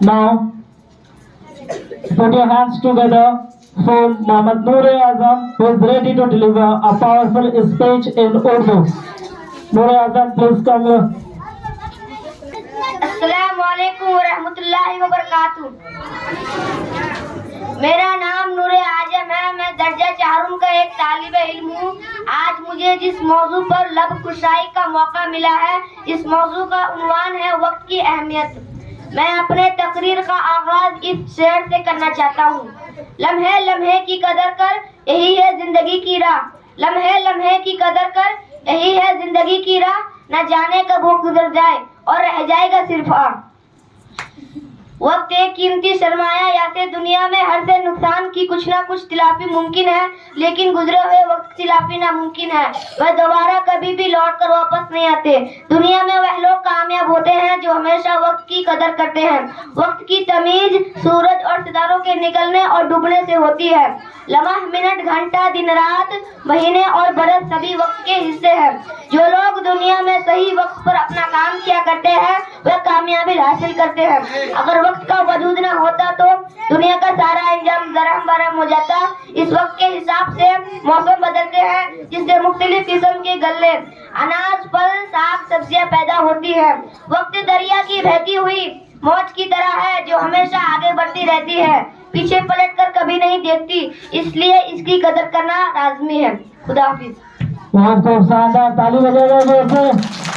Now, put your hands together for Mohammad Noor Azam, who is ready to deliver a powerful speech in Urdu. Noor Azam, please come here. अस्सलामु अलैकुम वरहमतुल्लाहि वबरकातुहू। मेरा नाम नूर आजम है। मैं दर्जा चारुम का एक तालिब इल्म हूँ। आज मुझे जिस मौजू पर लब कुशाई का मौका मिला है, इस मौजू का उन्वान है वक्त की अहमियत। मैं अपने तकरीर का आगाज इस शेर से करना चाहता हूँ। लम्हे लम्हे की कदर कर, यही है जिंदगी की राह। लम्हे लम्हे की कदर कर, यही है जिंदगी की राह। न जाने कब वो गुजर जाए और रह जाएगा सिर्फ आह। वक्त एक कीमती सरमाया, यासे दुनिया में हर से नुकसान की कुछ ना कुछ तिलाफी मुमकिन है, लेकिन गुजरे हुए वक्त की तिलाफी नामुमकिन है। वह दोबारा कभी भी लौट कर वापस नहीं आते। दुनिया में वह लोग कामयाब होते हैं जो हमेशा वक्त की कदर करते हैं। वक्त की तमीज सूरज और सितारों के निकलने और डूबने से होती है। लम्हा, मिनट, घंटा, दिन रात, महीने और बरस सभी वक्त के हिस्से हैं। जो लोग दुनिया में सही वक्त पर अपना काम किया करते हैं, वह कामयाबी हासिल करते हैं। अगर वक्त का वजूद न होता तो दुनिया का सारा इंजाम दरहम बरहम हो जाता। इस वक्त के हिसाब से मौसम बदलते हैं, जिससे मुख्तलिफ किस्म के गल्ले, अनाज, फल, साग, सब्जियां पैदा होती है। वक्त दरिया की बहती हुई मौज की तरह है जो हमेशा आगे बढ़ती रहती है, पीछे पलट कर कभी नहीं देखती। इसलिए इसकी कदर करना लाजमी है। खुदा हाफिज। बहुत खूब शानदार, ताली बजाइए जोर से।